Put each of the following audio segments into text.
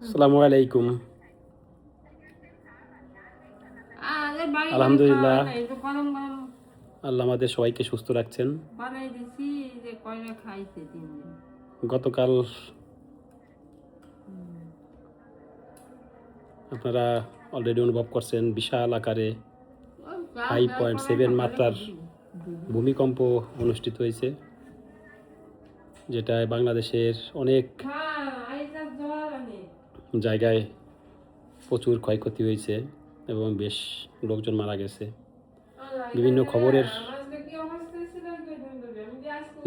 আসসালামু আলাইকুম। আলহামদুলিল্লাহ, আল্লাহ আমাদের সবাইকে সুস্থ রাখছেন। গতকাল আপনারা অলরেডি অনুভব করছেন বিশাল আকারে 5.7 মাত্রার ভূমিকম্প অনুষ্ঠিত হয়েছে, যেটায় বাংলাদেশের অনেক জায়গায় প্রচুর ক্ষয়ক্ষতি হয়েছে এবং বেশ লোকজন মারা গেছে। বিভিন্ন খবরের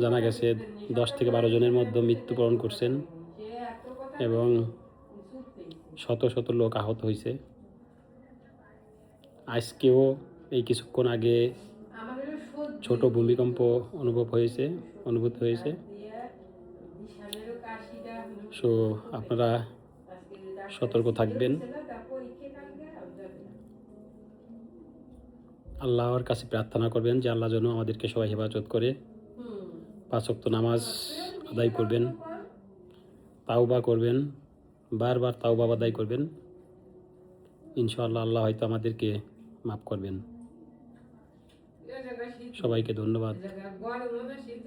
জানা গেছে 10 থেকে 12 জনের মধ্যে মৃত্যুবরণ করছেন এবং শত শত লোক আহত হয়েছে। আজকেও এই কিছুক্ষণ আগে ছোট ভূমিকম্প অনুভূত হয়েছে। সো আপনারা সতর্ক থাকবেন, আল্লাহর কাছে প্রার্থনা করবেন যে আল্লাহ যেন আমাদেরকে সবাই হেফাজত করে। 5 ওয়াক্ত নামাজ আদায় করবেন, তাওবা করবেন, বারবার তাওবা আদায় করবেন। ইনশাআল্লাহ আল্লাহ হয়তো আমাদেরকে মাফ করবেন। সবাইকে ধন্যবাদ।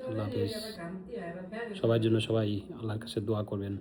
আল্লাহ হাফেজ। সবার জন্য সবাই আল্লাহর কাছে দোয়া করবেন।